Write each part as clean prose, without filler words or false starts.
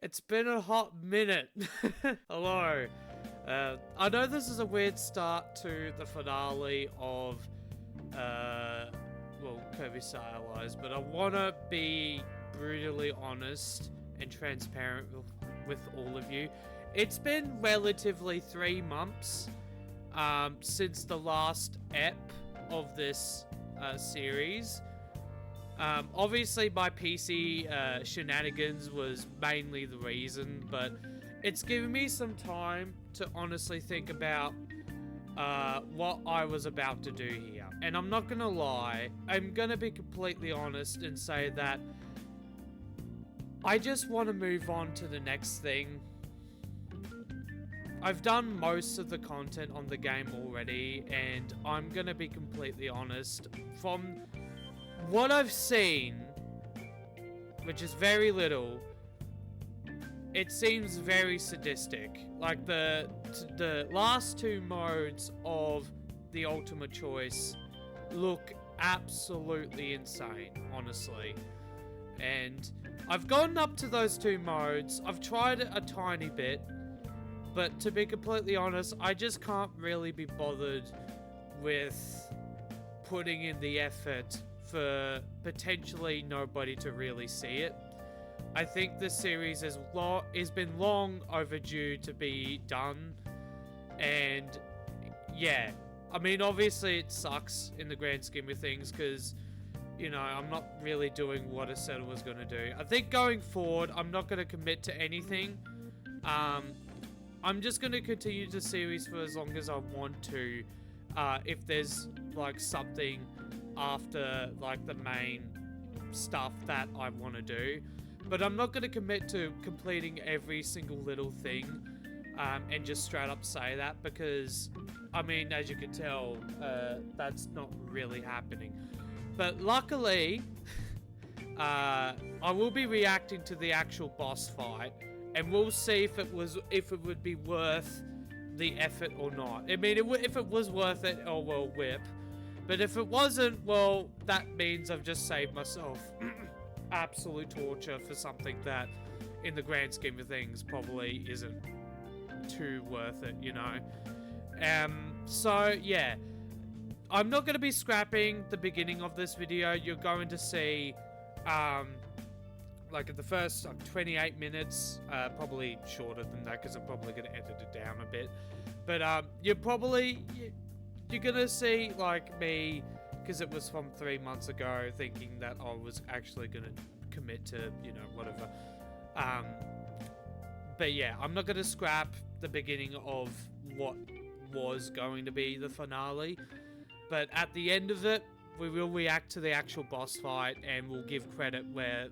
It's been a hot minute. Hello. I know this is a weird start to the finale of, Kirby Star Allies, but I want to be brutally honest and transparent with all of you. It's been relatively 3 months since the last ep of this series. Obviously, my PC shenanigans was mainly the reason, but it's given me some time to honestly think about what I was about to do here. And I'm not gonna lie, I'm gonna be completely honest and say that I just want to move on to the next thing. I've done most of the content on the game already, and I'm gonna be completely honest. From what I've seen, which is very little, it seems very sadistic. Like the last 2 modes of the Ultimate Choice look absolutely insane, honestly. And I've gotten up to those 2 modes. I've tried it a tiny bit, but to be completely honest, I just can't really be bothered with putting in the effort for potentially nobody to really see it. I think this series has been long overdue to be done, and yeah, I mean, obviously it sucks in the grand scheme of things because, you know, I'm not really doing what I said I was going to do. I think going forward, I'm not going to commit to anything. I'm just going to continue the series for as long as I want to. If there's like something after like the main stuff that I want to do, but I'm not going to commit to completing every single little thing and just straight up say that, because I mean, as you can tell, that's not really happening. But luckily I will be reacting to the actual boss fight, and we'll see if it would be worth the effort or not. I mean, if it was worth it, oh well, whip. But if it wasn't, well, that means I've just saved myself absolute torture for something that, in the grand scheme of things, probably isn't too worth it, you know? So, yeah. I'm not going to be scrapping the beginning of this video. You're going to see, like, at the first 28 minutes, probably shorter than that, because I'm probably going to edit it down a bit. But, you're gonna see, like, me, because it was from 3 months ago, thinking that I was actually gonna commit to, you know, whatever. But yeah, I'm not gonna scrap the beginning of what was going to be the finale. But at the end of it, we will react to the actual boss fight, and we'll give credit where,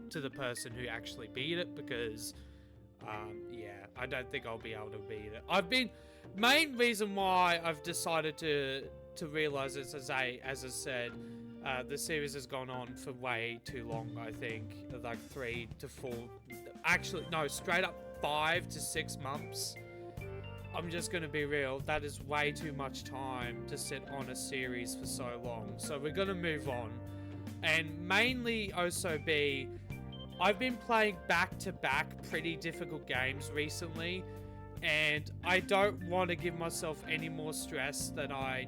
to the person who actually beat it, because, yeah, I don't think I'll be able to beat it. Main reason why I've decided to realize this, as I said, the series has gone on for way too long. I think like 3 to 4, actually no, straight up 5 to 6 months. I'm just gonna be real. That is way too much time to sit on a series for so long. So we're gonna move on, and mainly also be, I've been playing back-to-back pretty difficult games recently, and I don't want to give myself any more stress than I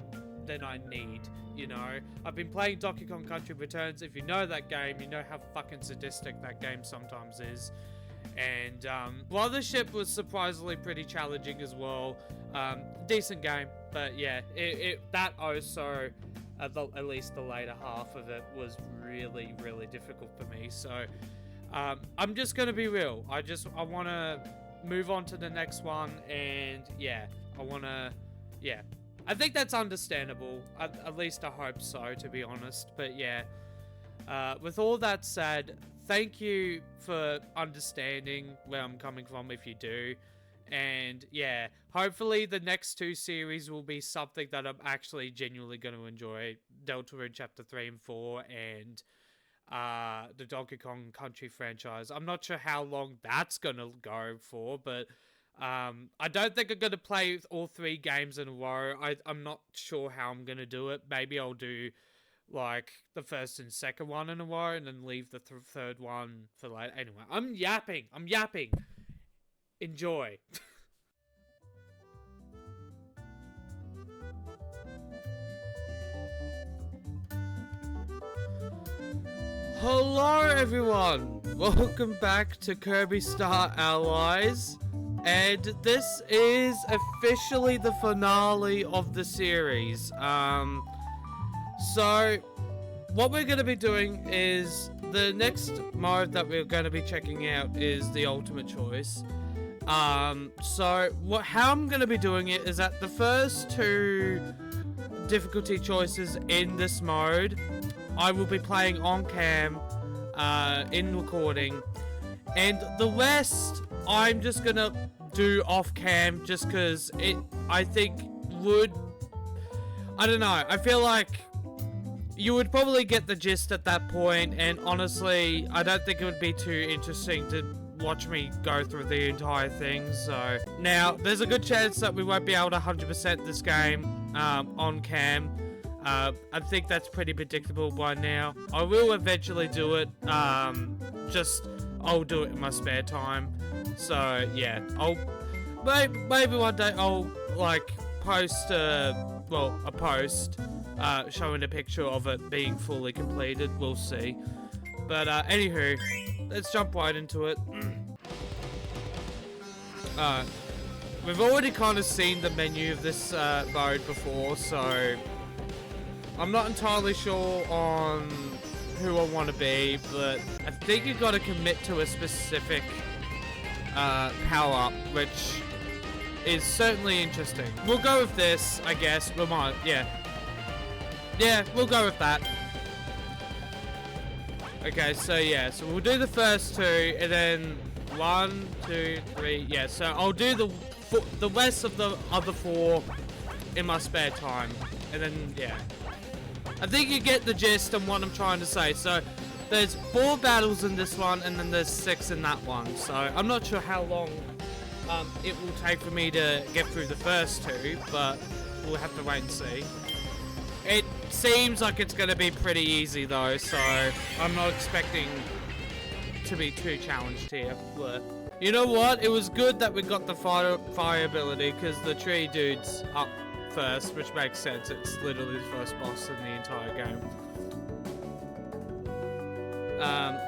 need, you know? I've been playing Donkey Kong Country Returns. If you know that game, you know how fucking sadistic that game sometimes is. And Brothership was surprisingly pretty challenging as well. Decent game, but yeah, that also, at least the later half of it, was really, really difficult for me. So I'm just gonna be real. I want to move on to the next one, and yeah, I think that's understandable. At least I hope so, to be honest. But yeah, with all that said, thank you for understanding where I'm coming from, if you do. And yeah, hopefully the next 2 series will be something that I'm actually genuinely going to enjoy. Deltarune Chapter 3 and 4, and the Donkey Kong Country franchise. I'm not sure how long that's gonna go for, but I don't think I'm gonna play all 3 games in a row. I'm not sure how I'm gonna do it. Maybe I'll do like the first and second one in a row, and then leave the third one for later. Anyway, I'm yapping. Enjoy. Hello everyone! Welcome back to Kirby Star Allies, and this is officially the finale of the series. So what we're going to be doing is, the next mode that we're going to be checking out is the ultimate choice. So how I'm going to be doing it is that the first two difficulty choices in this mode, I will be playing on cam, in recording, and the rest I'm just gonna do off cam, just because I think I don't know, I feel like you would probably get the gist at that point, and honestly, I don't think it would be too interesting to watch me go through the entire thing. So now there's a good chance that we won't be able to 100% this game on cam. I think that's pretty predictable by now. I will eventually do it, I'll do it in my spare time. So yeah, maybe one day I'll like post a post showing a picture of it being fully completed. We'll see. But anywho, let's jump right into it. We've already kind of seen the menu of this mode before, so I'm not entirely sure on who I want to be, but I think you've got to commit to a specific power-up, which is certainly interesting. We'll go with this, I guess. We might, yeah. Yeah, we'll go with that. Okay, so yeah, so we'll do the first two, and then 1, 2, 3, yeah, so I'll do the rest of the other 4 in my spare time, and then, yeah. I think you get the gist and what I'm trying to say. So there's 4 battles in this one, and then there's 6 in that one. So I'm not sure how long it will take for me to get through the first 2, but we'll have to wait and see. It seems like it's going to be pretty easy though, so I'm not expecting to be too challenged here. But you know what? It was good that we got the fire ability, because the tree dude's up first, which makes sense. It's literally the first boss in the entire game.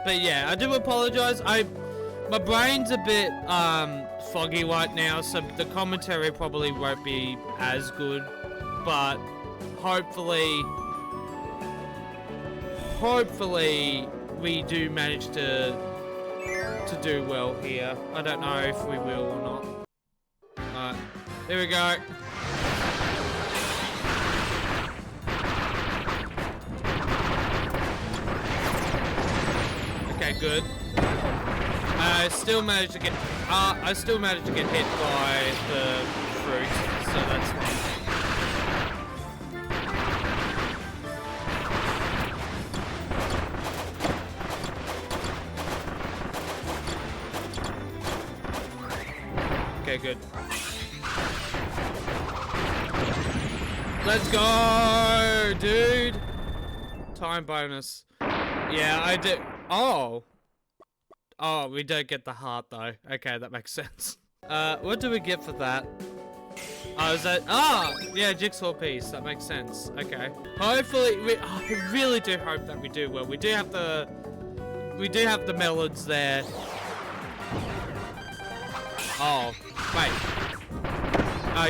But yeah, I do apologize. My brain's a bit foggy right now, so the commentary probably won't be as good, but hopefully we do manage to do well here. I don't know if we will or not. Alright, here we go. Okay, good. I still managed to get hit by the fruit, so that's fine. Okay, good. Let's go, dude. Time bonus. Yeah, I did. Oh, we don't get the heart though. Okay, that makes sense. What do we get for that? Oh, is that? Yeah, jigsaw piece. That makes sense. Okay. Hopefully, I really do hope that we do well. We do have the melons there. Oh, wait.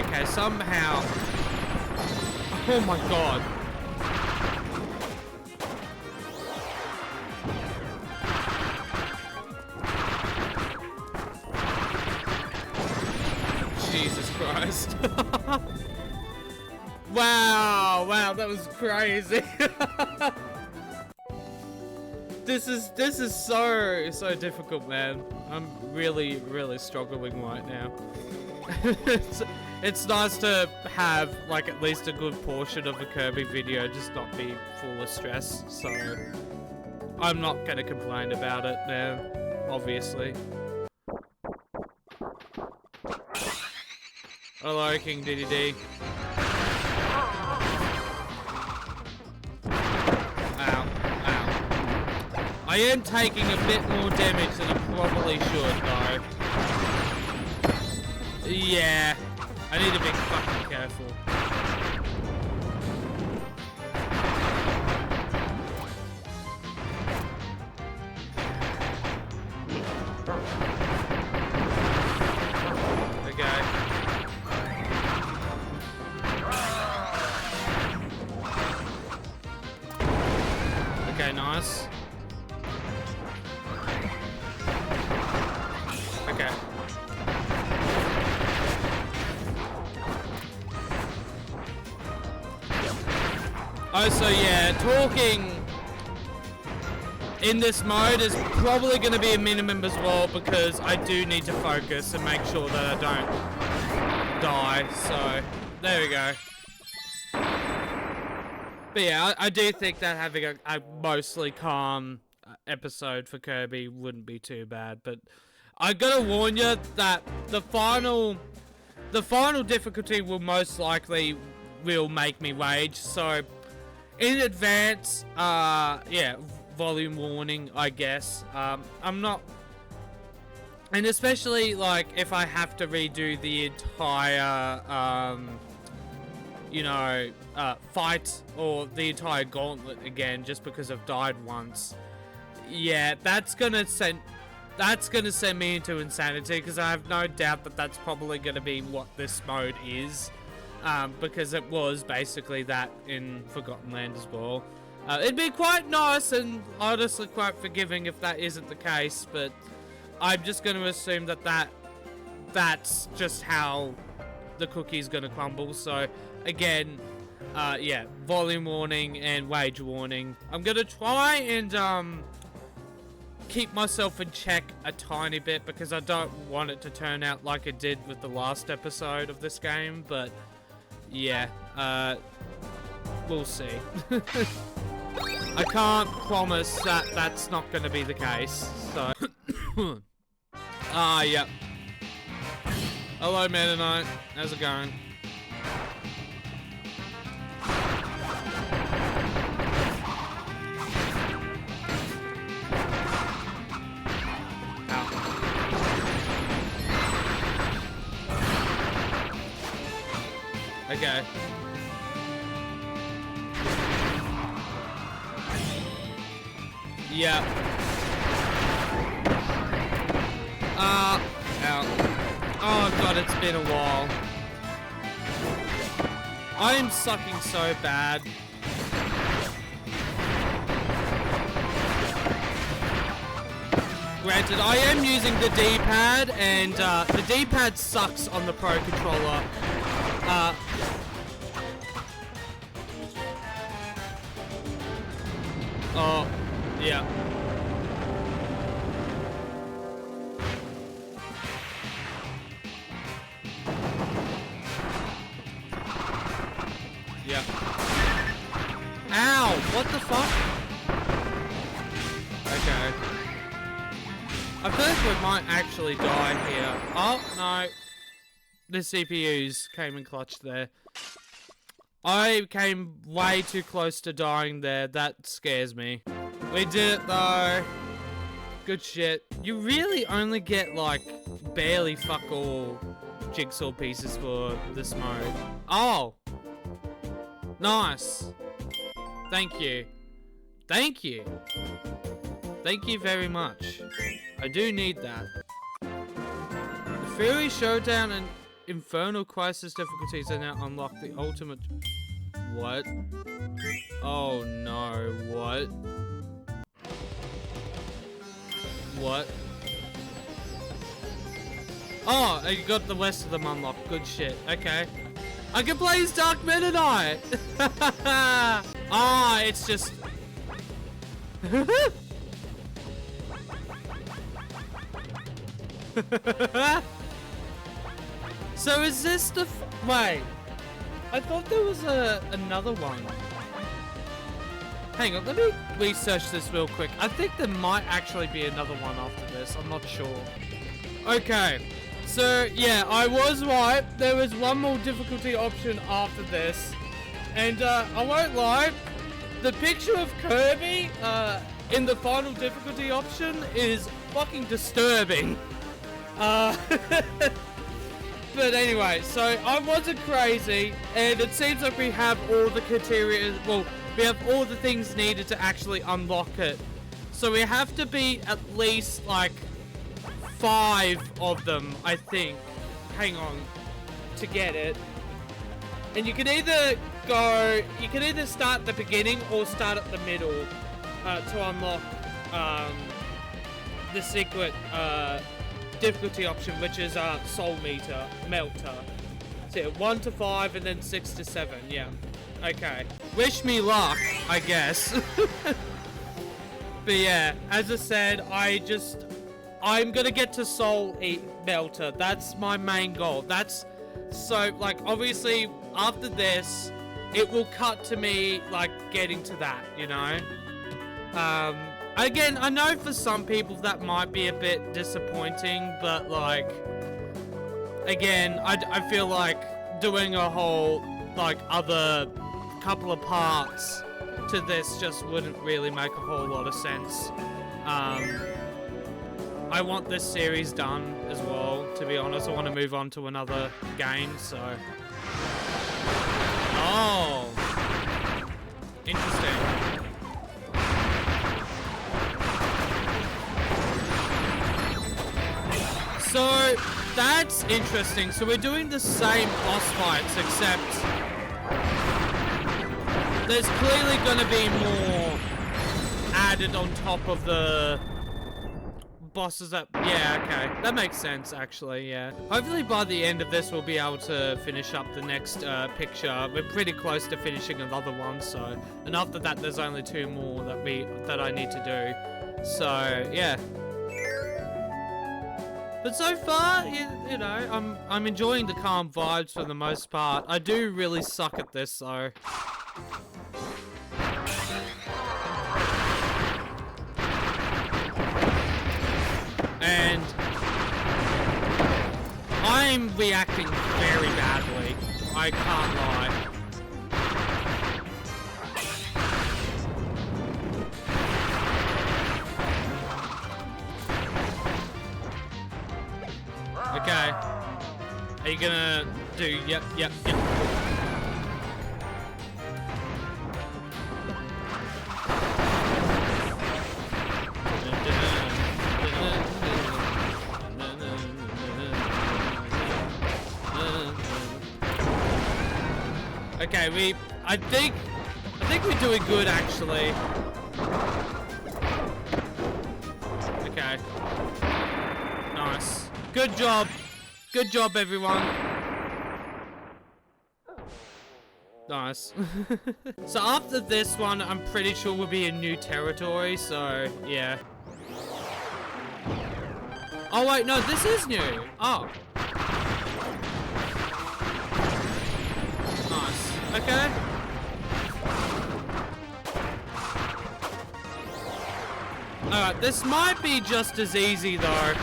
Okay, somehow. Oh my god. Jesus Christ. Wow, that was crazy. This is so difficult, man. I'm really struggling right now. It's nice to have like at least a good portion of a Kirby video just not be full of stress, so I'm not gonna complain about it, man, obviously. Hello, King DDD. I am taking a bit more damage than I probably should, though. Yeah. I need to be fucking careful. Okay, nice. Okay. Oh, so yeah, talking in this mode is probably going to be a minimum as well, because I do need to focus and make sure that I don't die. So, there we go. But yeah, I do think that having a mostly calm episode for Kirby wouldn't be too bad. But I gotta warn you that the final difficulty will most likely will make me rage. So in advance, yeah, volume warning, I guess. I'm not, and especially like if I have to redo the entire you know, fight or the entire gauntlet again just because I've died once. Yeah, that's gonna send me into insanity, because I have no doubt that that's probably gonna be what this mode is, because it was basically that in Forgotten Land as well. It'd be quite nice and honestly quite forgiving if that isn't the case, but I'm just gonna assume that that's just how the cookie's gonna crumble. So again, yeah, volume warning and wage warning. I'm gonna try and keep myself in check a tiny bit, because I don't want it to turn out like it did with the last episode of this game. But yeah, we'll see. I can't promise that that's not gonna be the case. So yeah. Hello, Mennonite. How's it going? Okay. Yeah. Ow. Oh god, it's been a while. I am sucking so bad. Granted, I am using the D-pad, and the D-pad sucks on the Pro Controller. Oh, yeah. Yeah. Ow! What the fuck? Okay. I feel like we might actually die here. Oh, no. The CPUs came in clutch there. I came way too close to dying there. That scares me. We did it though. Good shit. You really only get like barely fuck all jigsaw pieces for this mode. Oh. Nice. Thank you. Thank you. Thank you very much. I do need that. The Fury Showdown and Infernal Crisis difficulties are now unlocked. The ultimate... What? Oh no, what? What? Oh, you got the rest of them unlocked. Good shit. Okay. I can play as Dark Mennonite! Ah, it's just... So is this the wait, I thought there was another one. Hang on, let me research this real quick. I think there might actually be another one after this. I'm not sure. Okay, so yeah, I was right. There was one more difficulty option after this. And I won't lie, the picture of Kirby in the final difficulty option is fucking disturbing. But anyway, so I wasn't crazy, and it seems like we have all the criteria, well, we have all the things needed to actually unlock it. So we have to beat at least, like, 5 of them, I think. Hang on. To get it. And you can either start at the beginning or start at the middle to unlock the secret difficulty option, which is Soul Melter. So yeah, 1 to 5 and then 6 to 7, yeah. Okay. Wish me luck, I guess. But yeah, as I said, I'm gonna get to Soul Melter. That's my main goal. That's so, like, obviously after this, it will cut to me, like, getting to that, you know? Again, I know for some people that might be a bit disappointing, but, like, again, I feel like doing a whole, like, other couple of parts to this just wouldn't really make a whole lot of sense. I want this series done as well, to be honest. I want to move on to another game, so... Oh! Interesting. So, that's interesting. So we're doing the same boss fights, except... there's clearly going to be more added on top of the... bosses that... yeah, okay. That makes sense, actually, yeah. Hopefully by the end of this, we'll be able to finish up the next picture. We're pretty close to finishing another one, so... and after that, there's only 2 more that I need to do. So, yeah. But so far, you know, I'm enjoying the calm vibes for the most part. I do really suck at this, though. And I'm reacting very badly. I can't lie. Okay. Are you gonna do... yep. Okay, I think we're doing good, actually. Okay. Nice. Good job. Good job, everyone. Nice. So after this one, I'm pretty sure we'll be in new territory, so yeah. Oh wait, no, this is new. Oh. Okay. Alright, this might be just as easy though.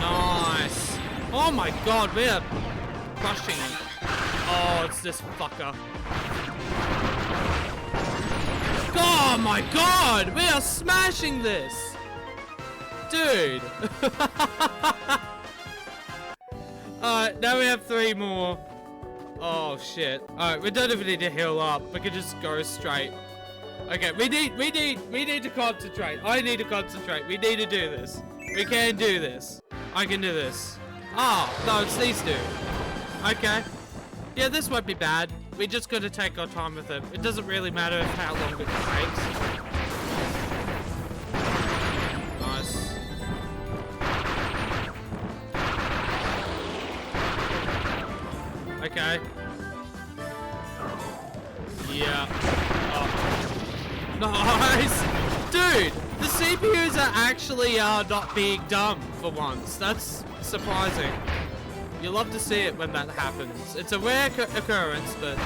Nice. Oh my god, we are crushing it. Oh, it's this fucker. Oh my god, we are smashing this. Dude. Alright, now we have 3 more. Oh shit. Alright, we don't even need to heal up. We can just go straight. Okay, we need to concentrate. I need to concentrate. We need to do this. We can do this. I can do this. Oh, no, it's these 2. Okay. Yeah, this won't be bad. We just gotta take our time with it. It doesn't really matter how long it takes. Nice. Okay. Yeah. Oh. Nice! Dude, the CPUs are actually not being dumb for once. That's surprising. You love to see it when that happens. It's a rare occurrence, but...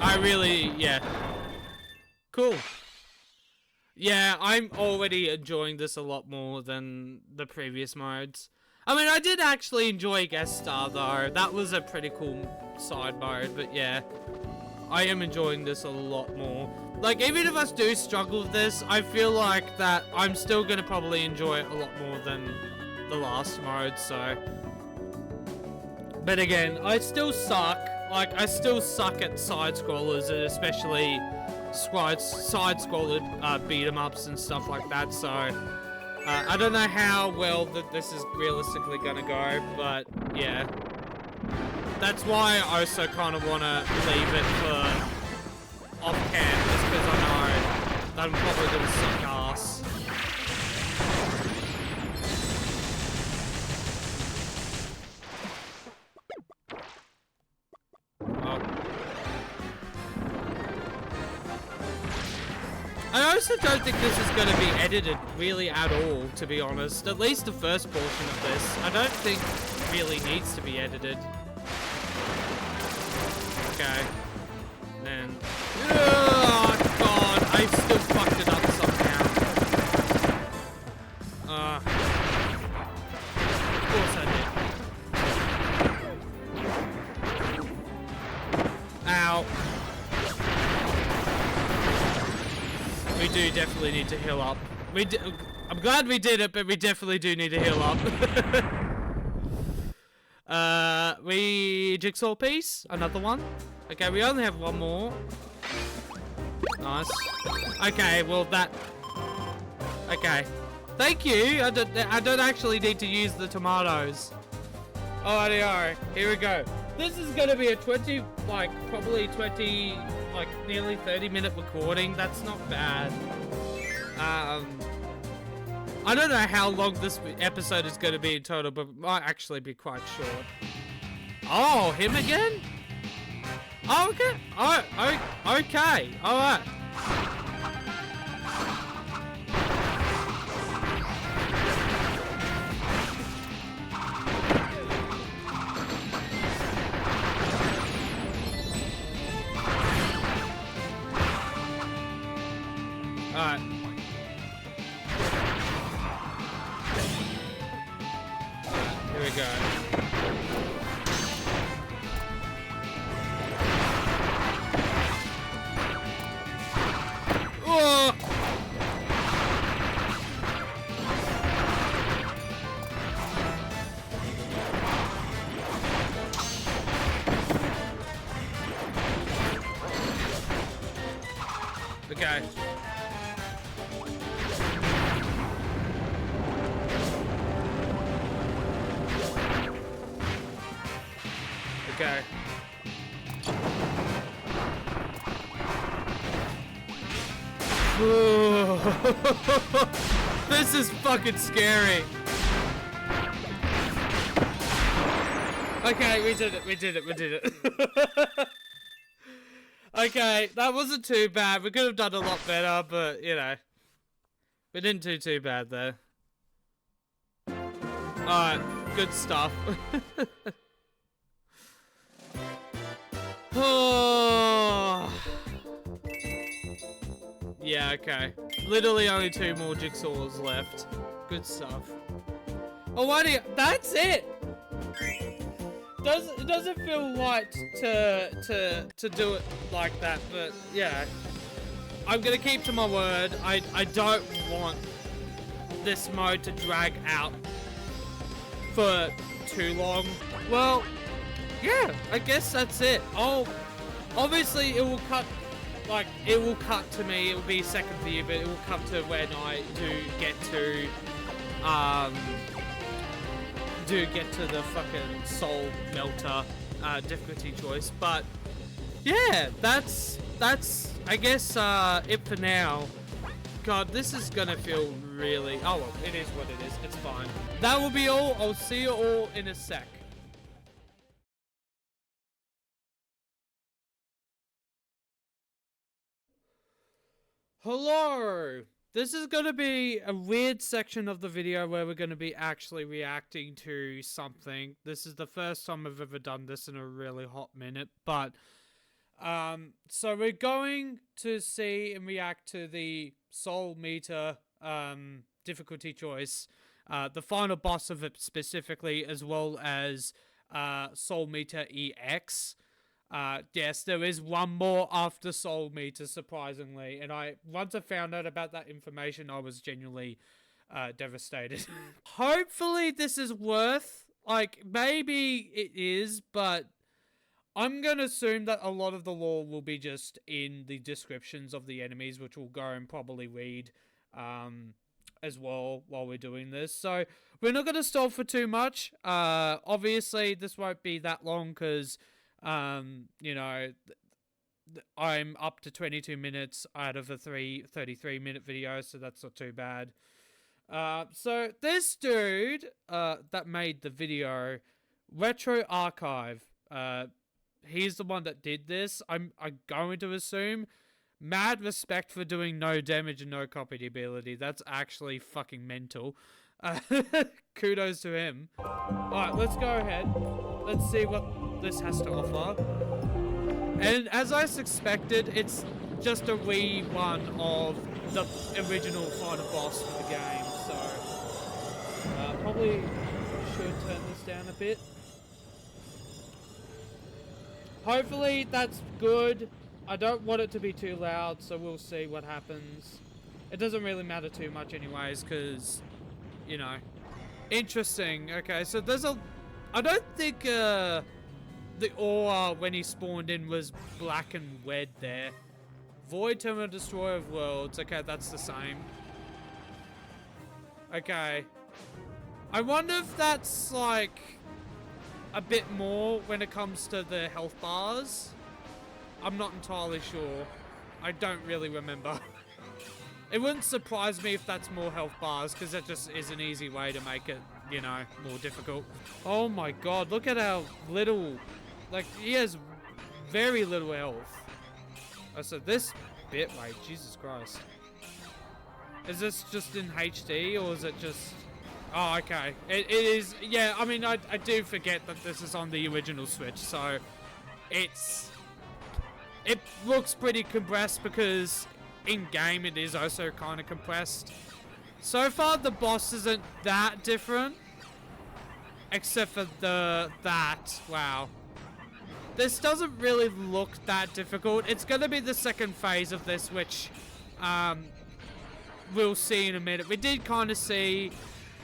I really... yeah. Cool. Yeah, I'm already enjoying this a lot more than the previous modes. I mean, I did actually enjoy Guest Star, though. That was a pretty cool side mode, but yeah. I am enjoying this a lot more. Like, even if I do struggle with this, I feel like that I'm still gonna probably enjoy it a lot more than the last mode, so. But again, I still suck. Like, I still suck at side-scrollers, and especially side-scroller beat-em-ups and stuff like that, so. I don't know how well that this is realistically gonna go, but yeah. That's why I also kind of want to leave it for off-cam, just because I know that I'm probably going to suck ass. I also don't think this is going to be edited really at all, to be honest. At least the first portion of this, I don't think really needs to be edited. Okay. And... oh, God. I still fucked it up somehow. Of course I did. Ow. We do definitely need to heal up. I'm glad we did it, but we definitely do need to heal up. Jigsaw piece, another one. Okay, we only have one more. Nice. Okay, well that. Okay, thank you. I don't actually need to use the tomatoes. Alrighty, here we go. This is gonna be a probably 20, nearly 30-minute recording. That's not bad. I don't know how long this episode is going to be in total, but it might actually be quite short. Oh, him again? Oh, okay. Oh, okay. All right. All right. Here we go. Oh! Okay. Okay. This is fucking scary. Okay, we did it. Okay, that wasn't too bad. We could have done a lot better, but, you know. We didn't do too bad, though. Alright, good stuff. Oh. Yeah, okay. Literally only 2 more jigsaws left. Good stuff. Oh, that's it! It doesn't feel right to do it like that, but yeah. I'm gonna keep to my word. I don't want this mode to drag out for too long. Well, yeah, I guess that's it. Obviously it will cut to me, it will be second view, but it will come to when I do get to the fucking soul melter difficulty choice. But yeah, that's I guess it for now. God, this is gonna feel really, oh well, it is what it is, it's fine. That will be all. I'll see you all in a sec. Hello! This is going to be a weird section of the video where we're going to be actually reacting to something. This is the first time I've ever done this in a really hot minute, but so we're going to see and react to the Soul Meter difficulty choice, the final boss of it specifically, as well as Soul Meter EX. Yes, there is one more after Soul Meter, surprisingly. And once I found out about that information, I was genuinely devastated. Hopefully this is worth, like, maybe it is, but I'm going to assume that a lot of the lore will be just in the descriptions of the enemies, which we'll go and probably read as well while we're doing this. So we're not going to stall for too much. Obviously, this won't be that long because, you know, I'm up to 22 minutes out of a 33-minute video, so that's not too bad. So this dude that made the video, Retro Archive, he's the one that did this. I'm going to assume. Mad respect for doing no damage and no copyability. That's actually fucking mental. Kudos to him. Alright, let's go ahead. Let's see what this has to offer. And as I suspected, it's just a rerun of the original final boss for the game. So, probably should turn this down a bit. Hopefully that's good. I don't want it to be too loud, so we'll see what happens. It doesn't really matter too much anyways, because, you know. Interesting. Okay, so there's a... I don't think the aura when he spawned in was black and red there. Void Terminal Destroyer of Worlds. Okay, that's the same. Okay. I wonder if that's, like, a bit more when it comes to the health bars. I'm not entirely sure. I don't really remember. It wouldn't surprise me if that's more health bars, because that just is an easy way to make it, you know, more difficult. Oh my god, look at how little... Like, he has very little health. Oh, so this bit... Wait, Jesus Christ. Is this just in HD, or is it just... Oh, okay. It is... Yeah, I mean, I do forget that this is on the original Switch, so... It looks pretty compressed because in-game it is also kind of compressed. So far, the boss isn't that different. Except for that. Wow. This doesn't really look that difficult. It's going to be the second phase of this, which we'll see in a minute. We did kind of see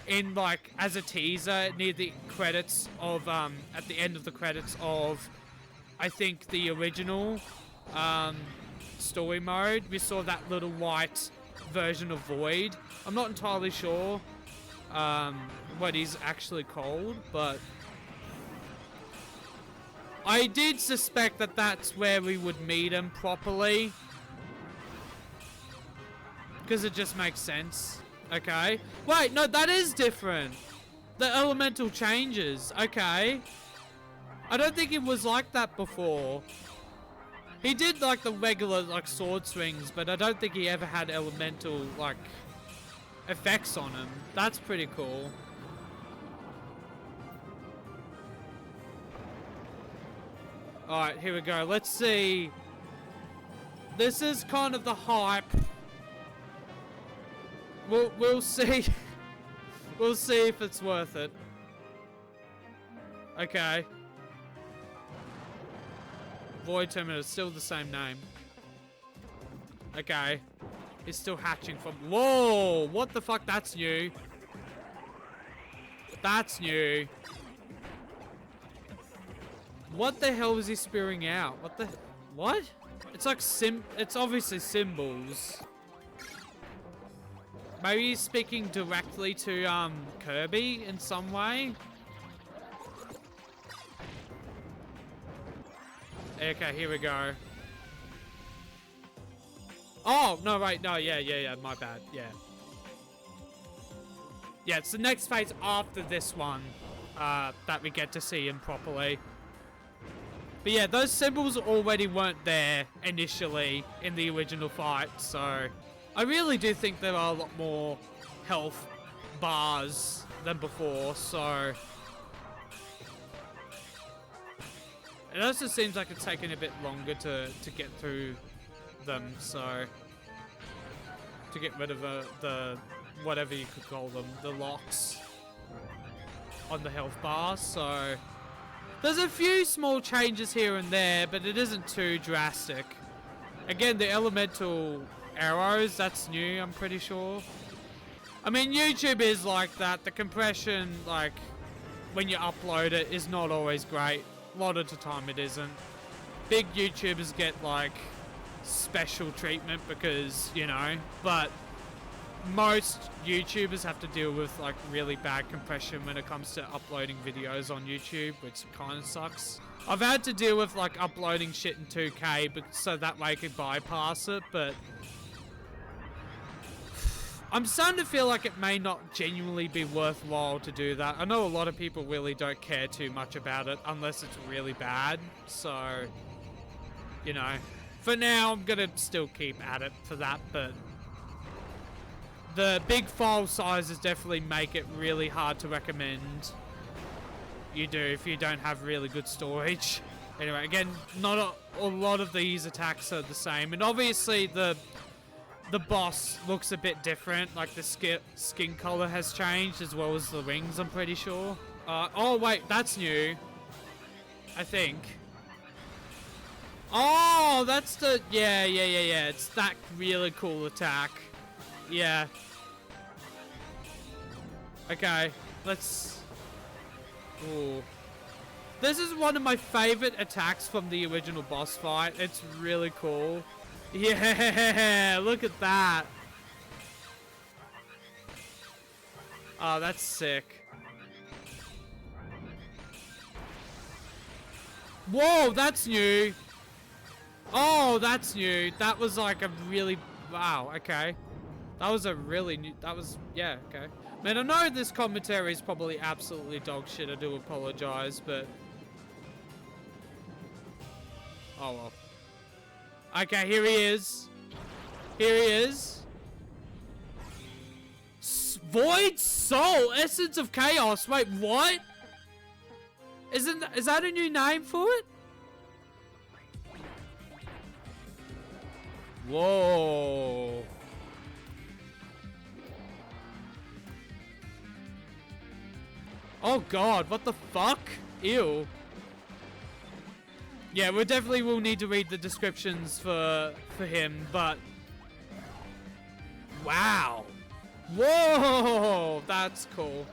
in, like, as a teaser near the credits of, at the end of the credits of, I think, the original story mode. We saw that little white version of Void. I'm not entirely sure what he's actually called, but I did suspect that that's where we would meet him properly, because it just makes sense. Okay. Wait, no, that is different. The elemental changes. Okay. I don't think it was like that before. He did, like, the regular, like, sword swings, but I don't think he ever had elemental, like, effects on him. That's pretty cool. Alright, here we go. Let's see. This is kind of the hype. We'll see. We'll see if it's worth it. Okay. Void Terminal is still the same name. Okay. It's still hatching from... Whoa! What the fuck? That's new. That's new. What the hell is he spewing out? What the... What? It's like It's obviously symbols. Maybe he's speaking directly to, Kirby in some way? Okay, here we go. Oh, no, wait, no, yeah, my bad, yeah. Yeah, it's the next phase after this one, that we get to see him properly. But yeah, those symbols already weren't there initially in the original fight, so... I really do think there are a lot more health bars than before, so... It also seems like it's taking a bit longer to get through them, so... To get rid of the whatever you could call them, the locks on the health bar, so... There's a few small changes here and there, but it isn't too drastic. Again, the elemental arrows, that's new, I'm pretty sure. I mean, YouTube is like that. The compression, like, when you upload it, is not always great. A lot of the time it isn't. Big YouTubers get, like, special treatment because, you know, but most YouTubers have to deal with, like, really bad compression when it comes to uploading videos on YouTube, which kind of sucks. I've had to deal with, like, uploading shit in 2K so that way I could bypass it, but I'm starting to feel like it may not genuinely be worthwhile to do that. I know a lot of people really don't care too much about it unless it's really bad. So, you know, for now, I'm going to still keep at it for that. But the big file sizes definitely make it really hard to recommend you do if you don't have really good storage. Anyway, again, not a lot of these attacks are the same. And obviously, the boss looks a bit different, like the skin color has changed as well as the wings, I'm pretty sure. Oh wait, that's new, I think. Oh, that's the, yeah, it's that really cool attack. Yeah. Okay, let's, ooh. This is one of my favorite attacks from the original boss fight. It's really cool. Yeah, look at that. Oh, that's sick. Whoa, that's new. Oh, that's new. That was like a really... Wow, okay. That was a really new... That was... Yeah, okay. Man, I know this commentary is probably absolutely dog shit. I do apologize, but... Oh, well. Okay, here he is. Here he is. Void Soul, Essence of Chaos. Wait, what? Is that a new name for it? Whoa. Oh god, what the fuck? Ew. Yeah, we definitely will need to read the descriptions for him, but... Wow. Whoa, that's cool.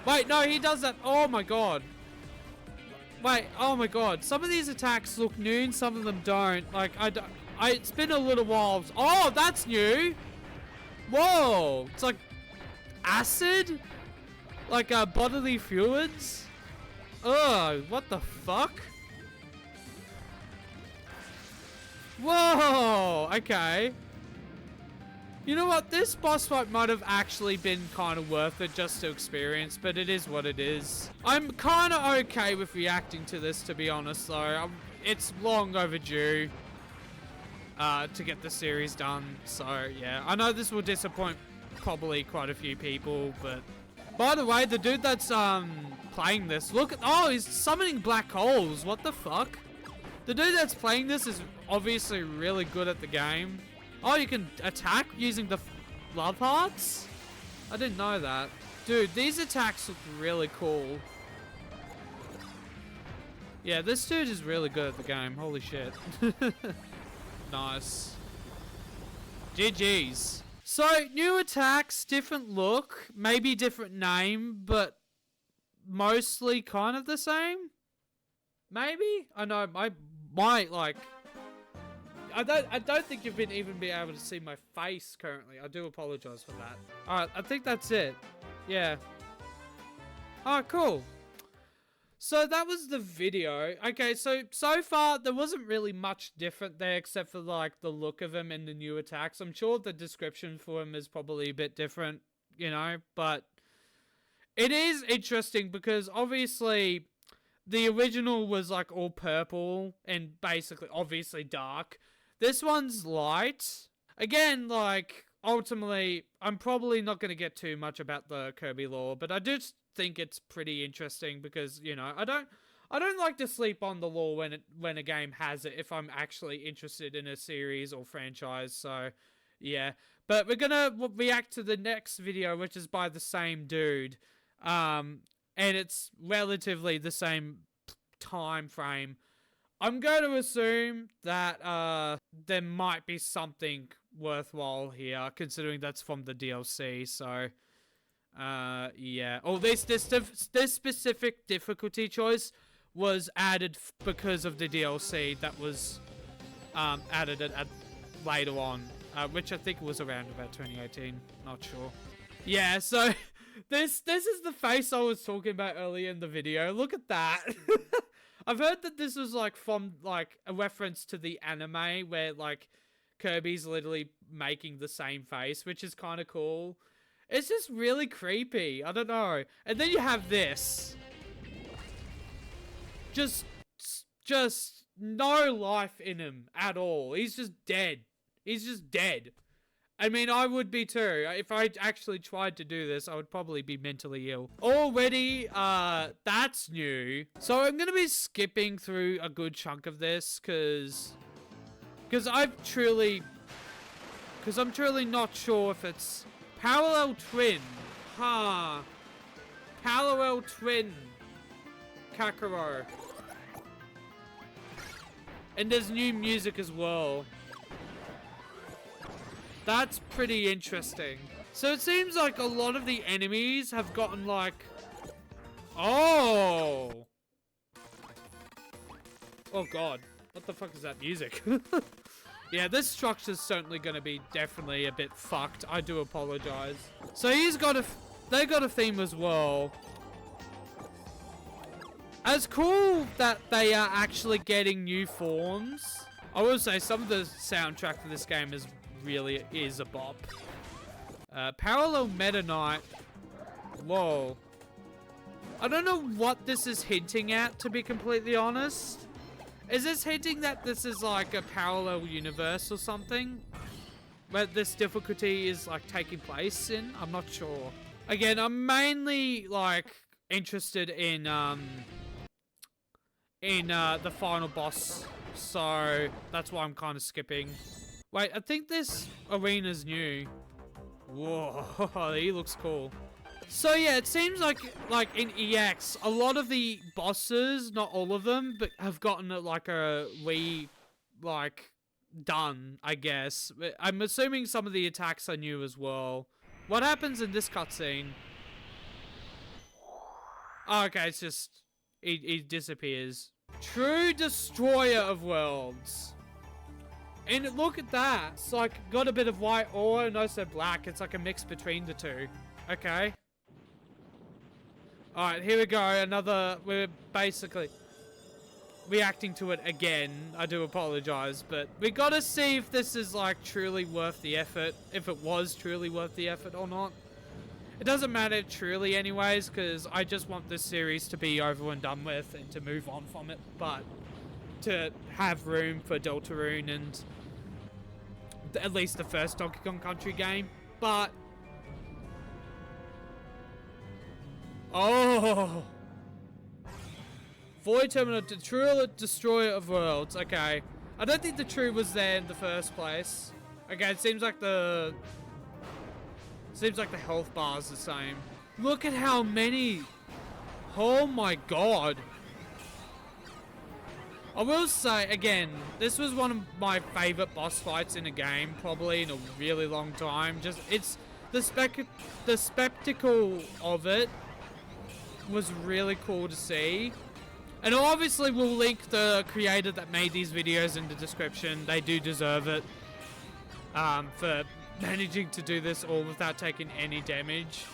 Wait, no, he does that. Oh my god. Wait, oh my god. Some of these attacks look new and some of them don't. Like, it's been a little while. Oh, that's new. Whoa. It's like acid? Like bodily fluids? Ugh, what the fuck? Whoa, okay. You know what? This boss fight might have actually been kind of worth it just to experience, but it is what it is. I'm kind of okay with reacting to this, to be honest, though. It's long overdue to get the series done, so yeah. I know this will disappoint probably quite a few people, but... By the way, the dude that's playing this, look at... Oh, he's summoning black holes. What the fuck? The dude that's playing this is obviously really good at the game. Oh, you can attack using the love hearts? I didn't know that. Dude, these attacks look really cool. Yeah, this dude is really good at the game. Holy shit. Nice. GG's. So, new attacks, different look, maybe different name, but mostly kind of the same? Maybe? I know, my like... I don't think you've been able to see my face currently. I do apologize for that. Alright, I think that's it. Yeah. Oh, cool. So that was the video. Okay, so far there wasn't really much different there except for like the look of him and the new attacks. I'm sure the description for him is probably a bit different, you know, but it is interesting because obviously the original was like all purple and basically obviously dark. This one's light. Again, like, ultimately, I'm probably not going to get too much about the Kirby lore, but I do think it's pretty interesting because, you know, I don't like to sleep on the lore when a game has it if I'm actually interested in a series or franchise, so, yeah. But we're going to react to the next video, which is by the same dude, and it's relatively the same time frame, I'm going to assume that there might be something worthwhile here, considering that's from the DLC. So, yeah. Oh, this specific difficulty choice was added because of the DLC that was added at later on, which I think was around about 2018. Not sure. Yeah. So, this is the face I was talking about earlier in the video. Look at that. I've heard that this was like from like a reference to the anime where like Kirby's literally making the same face, which is kind of cool. It's just really creepy. I don't know. And then you have this. Just no life in him at all. He's just dead. He's just dead. I mean, I would be too. If I actually tried to do this, I would probably be mentally ill. Already, that's new. So I'm going to be skipping through a good chunk of this, because I'm truly not sure if it's Parallel Twin. Huh. Parallel Twin. Kakarot. And there's new music as well. That's pretty interesting. So it seems like a lot of the enemies have gotten like... Oh! Oh god. What the fuck is that music? Yeah, this structure's certainly gonna be definitely a bit fucked. I do apologize. So they got a theme as well. As cool that they are actually getting new forms. I will say some of the soundtrack for this game really is a bop. Parallel Meta Knight. Whoa. I don't know what this is hinting at, to be completely honest. Is this hinting that this is like a parallel universe or something? Where this difficulty is like taking place in? I'm not sure. Again, I'm mainly like interested in the final boss. So that's why I'm kind of skipping. Wait, I think this arena's new. Whoa, he looks cool. So yeah, it seems like in EX, a lot of the bosses, not all of them, but have gotten like done, I guess. I'm assuming some of the attacks are new as well. What happens in this cutscene? Oh, okay, it's just he disappears. True Destroyer of Worlds. And look at that. It's like got a bit of white ore and also black. It's like a mix between the two. Okay. Alright, here we go. We're basically reacting to it again. I do apologize, but we gotta see if this is like truly worth the effort. If it was truly worth the effort or not. It doesn't matter truly anyways, because I just want this series to be over and done with and to move on from it. But to have room for Deltarune and at least the first Donkey Kong Country game. But oh, Void Terminator, the True Destroyer of Worlds. Okay, I don't think the True was there in the first place. Okay, it seems like the health bar's the same. Look at how many. Oh my god. I will say, again, this was one of my favorite boss fights in a game, probably in a really long time. Just, it's, the spectacle of it was really cool to see. And obviously we'll link the creator that made these videos in the description. They do deserve it, for managing to do this all without taking any damage.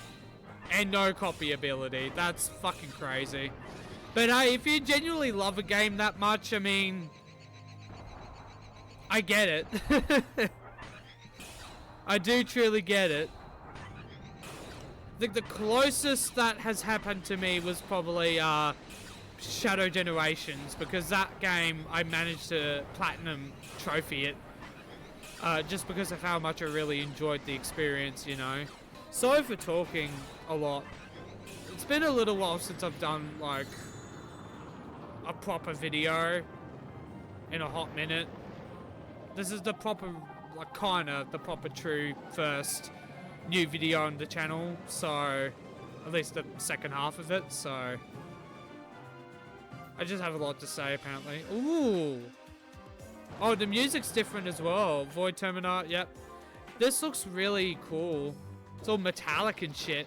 And no copy ability. That's fucking crazy. But hey, if you genuinely love a game that much, I mean, I get it. I do truly get it. I think the closest that has happened to me was probably Shadow Generations, because that game I managed to platinum trophy it. Just because of how much I really enjoyed the experience, you know. Sorry for talking a lot. It's been a little while since I've done like a proper video in a hot minute. This is the proper, like, kind of the proper true first new video on the channel, so at least the second half of it, so I just have a lot to say, apparently. Ooh. Oh, the music's different as well. Void Terminator, yep. This looks really cool. It's all metallic and shit.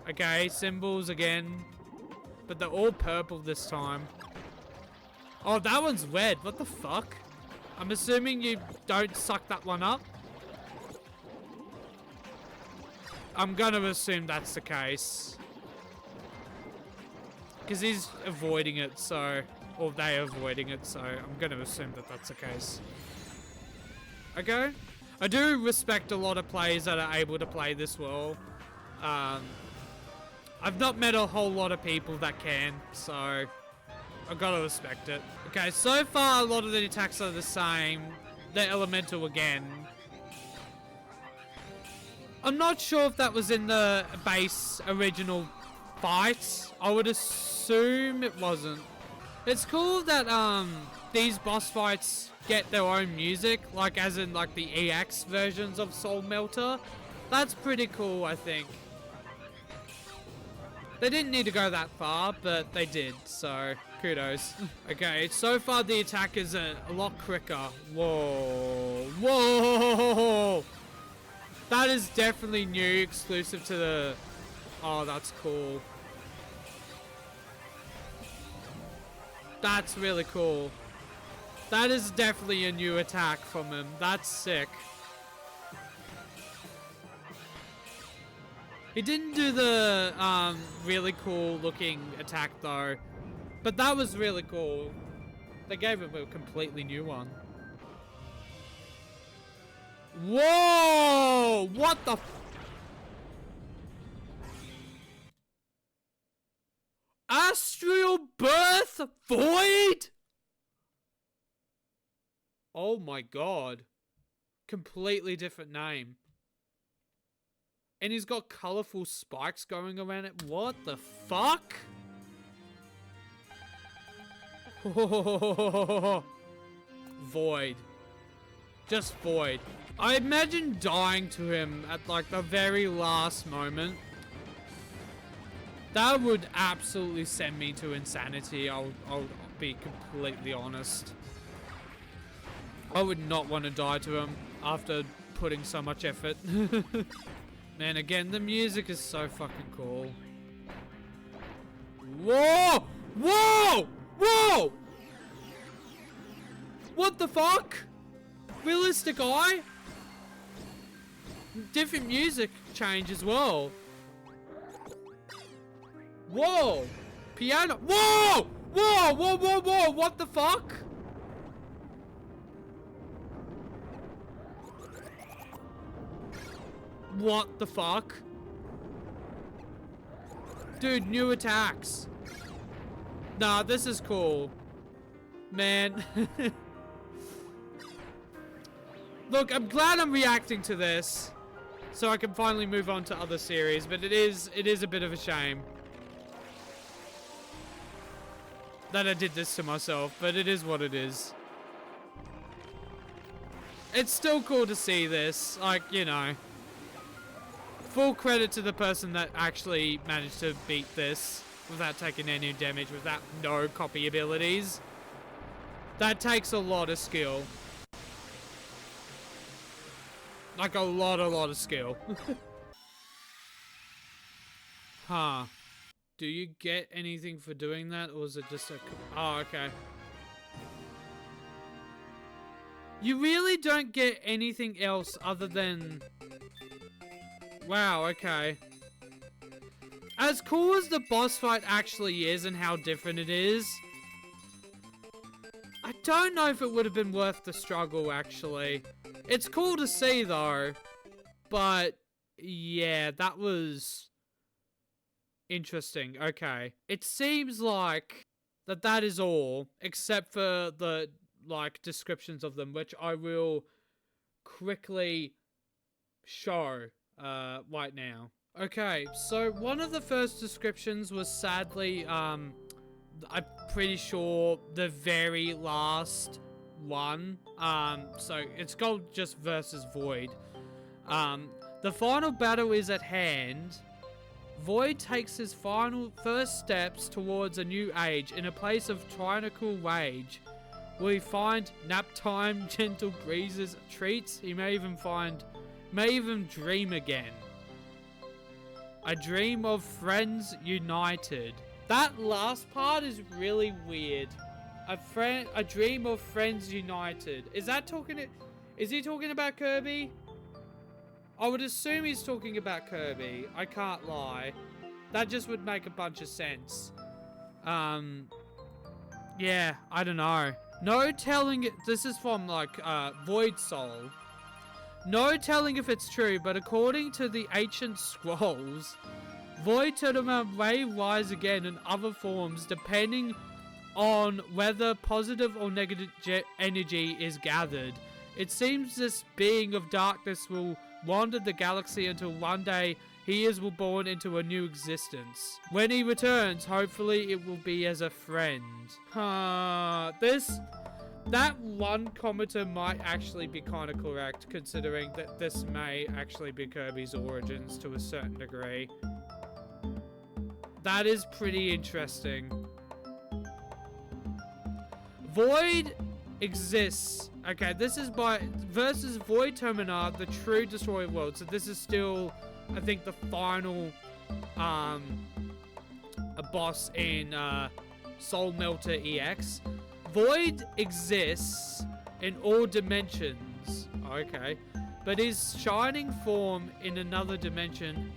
Okay, symbols again. But they're all purple this time. Oh, that one's red. What the fuck? I'm assuming you don't suck that one up. I'm gonna assume that's the case. Because he's avoiding it, so... Or they're avoiding it, so I'm gonna assume that that's the case. Okay. I do respect a lot of players that are able to play this well. I've not met a whole lot of people that can, so I've got to respect it. Okay, so far a lot of the attacks are the same. They're elemental again. I'm not sure if that was in the base original fight. I would assume it wasn't. It's cool that these boss fights get their own music, like as in like the EX versions of Soul Melter. That's pretty cool, I think. They didn't need to go that far, but they did, so kudos. Okay, so far the attack is a lot quicker. Whoa. Whoa! That is definitely new, exclusive to the... Oh, that's cool. That's really cool. That is definitely a new attack from him. That's sick. He didn't do the really cool looking attack though. But that was really cool. They gave him a completely new one. Whoa! What the f— Astral Birth Void? Oh my god. Completely different name. And he's got colorful spikes going around it. What the fuck? Void. Just void. I imagine dying to him at like the very last moment. That would absolutely send me to insanity. I'll be completely honest. I would not want to die to him after putting so much effort. Man, again, the music is so fucking cool. Whoa! Whoa! Whoa! What the fuck? Realistic eye? Different music change as well. Whoa! Piano. Whoa! Whoa! Whoa! Whoa! Whoa! What the fuck? What the fuck? Dude, new attacks. Nah, this is cool. Man. Look, I'm glad I'm reacting to this, so I can finally move on to other series, but it is a bit of a shame that I did this to myself, but it is what it is. It's still cool to see this, like, you know. Full credit to the person that actually managed to beat this without taking any damage, without no copy abilities. That takes a lot of skill. Like a lot of skill. Huh. Do you get anything for doing that, or is it just a... Oh, okay. You really don't get anything else other than... Wow, okay. As cool as the boss fight actually is and how different it is, I don't know if it would have been worth the struggle, actually. It's cool to see, though. But, yeah, that was interesting. Okay. It seems like that is all, except for the, like, descriptions of them, which I will quickly show right now. Okay, so one of the first descriptions was sadly, I'm pretty sure the very last one. So it's called just versus Void. The final battle is at hand. Void takes his first steps towards a new age in a place of tyrannical rage. Will he find nap time, gentle breezes, treats? He may even dream again. A dream of friends united. That last part is really weird. A dream of friends united. Is he talking about Kirby? I would assume he's talking about Kirby. I can't lie. That just would make a bunch of sense. Yeah, I don't know. No telling, this is from like Void Soul. No telling if it's true, but according to the ancient scrolls, Void Tournament may rise again in other forms depending on whether positive or negative energy is gathered. It seems this being of darkness will wander the galaxy until one day he is born into a new existence. When he returns, hopefully it will be as a friend. That one commenter might actually be kind of correct, considering that this may actually be Kirby's origins to a certain degree. That is pretty interesting. Void exists. Okay, this is versus Void Terminar, the true destroyer world. So this is still, I think, the final a boss in Soul Melter EX. Void exists in all dimensions. Okay. But his shining form in another dimension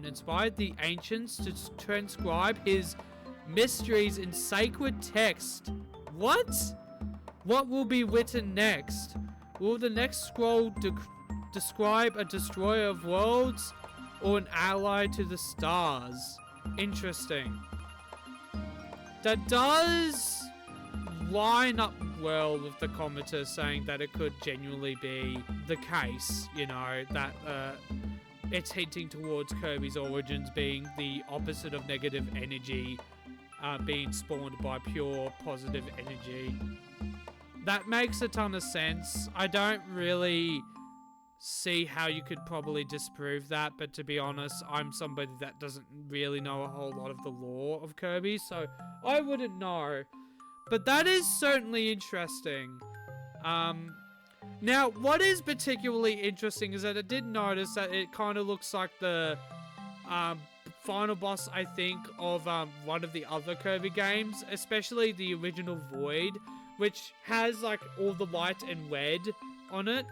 inspired the ancients to transcribe his mysteries in sacred text. What? What will be written next? Will the next scroll describe a destroyer of worlds or an ally to the stars? Interesting. That does line up well with the commenter saying that it could genuinely be the case, you know, that it's hinting towards Kirby's origins being the opposite of negative energy, being spawned by pure positive energy. That makes a ton of sense. I don't really see how you could probably disprove that, but to be honest, I'm somebody that doesn't really know a whole lot of the lore of Kirby, so I wouldn't know. But that is certainly interesting. Now, what is particularly interesting is that I did notice that it kind of looks like the final boss, I think, of one of the other Kirby games, especially the original Void, which has like all the light and red on it.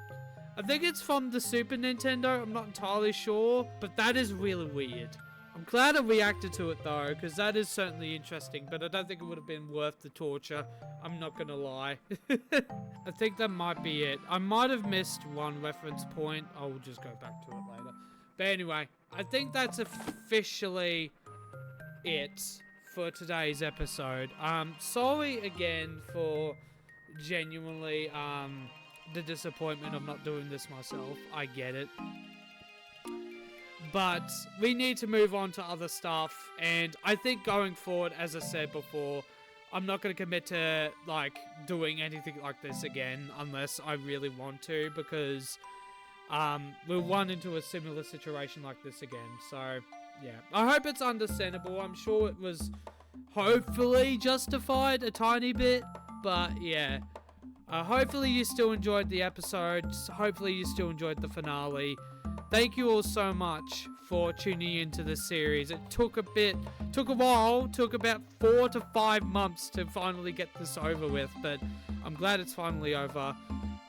I think it's from the Super Nintendo, I'm not entirely sure, but that is really weird. I'm glad I reacted to it though, because that is certainly interesting, but I don't think it would have been worth the torture. I'm not gonna lie. I think that might be it. I might have missed one reference point. I'll just go back to it later. But anyway, I think that's officially it for today's episode. Sorry again for genuinely the disappointment of not doing this myself. I get it. But we need to move on to other stuff, and I think going forward, as I said before, I'm not going to commit to like doing anything like this again unless I really want to, because we'll run into a similar situation like this again. So yeah, I hope it's understandable. I'm sure it was hopefully justified a tiny bit, but yeah. Hopefully you still enjoyed the episode. Hopefully you still enjoyed the finale. Thank you all so much for tuning into this series. It took a while, took about 4 to 5 months to finally get this over with, but I'm glad it's finally over.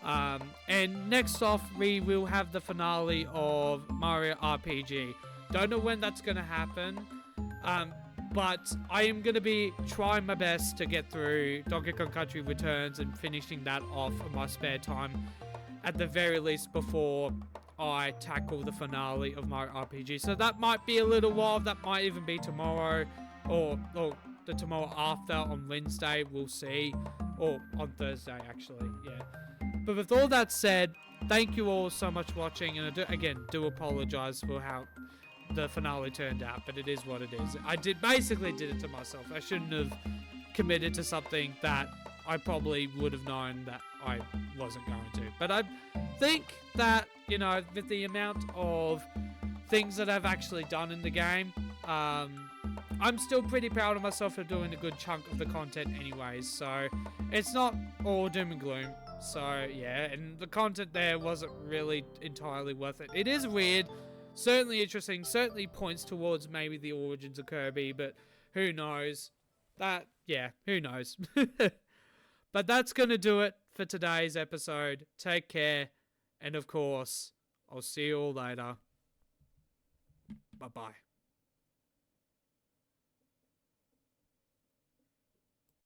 And next off, we will have the finale of Mario RPG. Don't know when that's going to happen, but I am going to be trying my best to get through Donkey Kong Country Returns and finishing that off in my spare time, at the very least before I tackle the finale of Mario RPG. So that might be a little while, that might even be tomorrow, or the tomorrow after on Wednesday, we'll see, or on Thursday actually, yeah. But with all that said, thank you all so much for watching, and I do apologize for how the finale turned out, but it is what it is. I basically did it to myself. I shouldn't have committed to something that I probably would have known that I wasn't going to. But I think that, you know, with the amount of things that I've actually done in the game, I'm still pretty proud of myself for doing a good chunk of the content anyways. So it's not all doom and gloom. So yeah, and the content there wasn't really entirely worth it. It is weird, certainly interesting, certainly points towards maybe the origins of Kirby, but who knows? Who knows? But that's going to do it for today's episode. Take care, and of course, I'll see you all later. Bye-bye.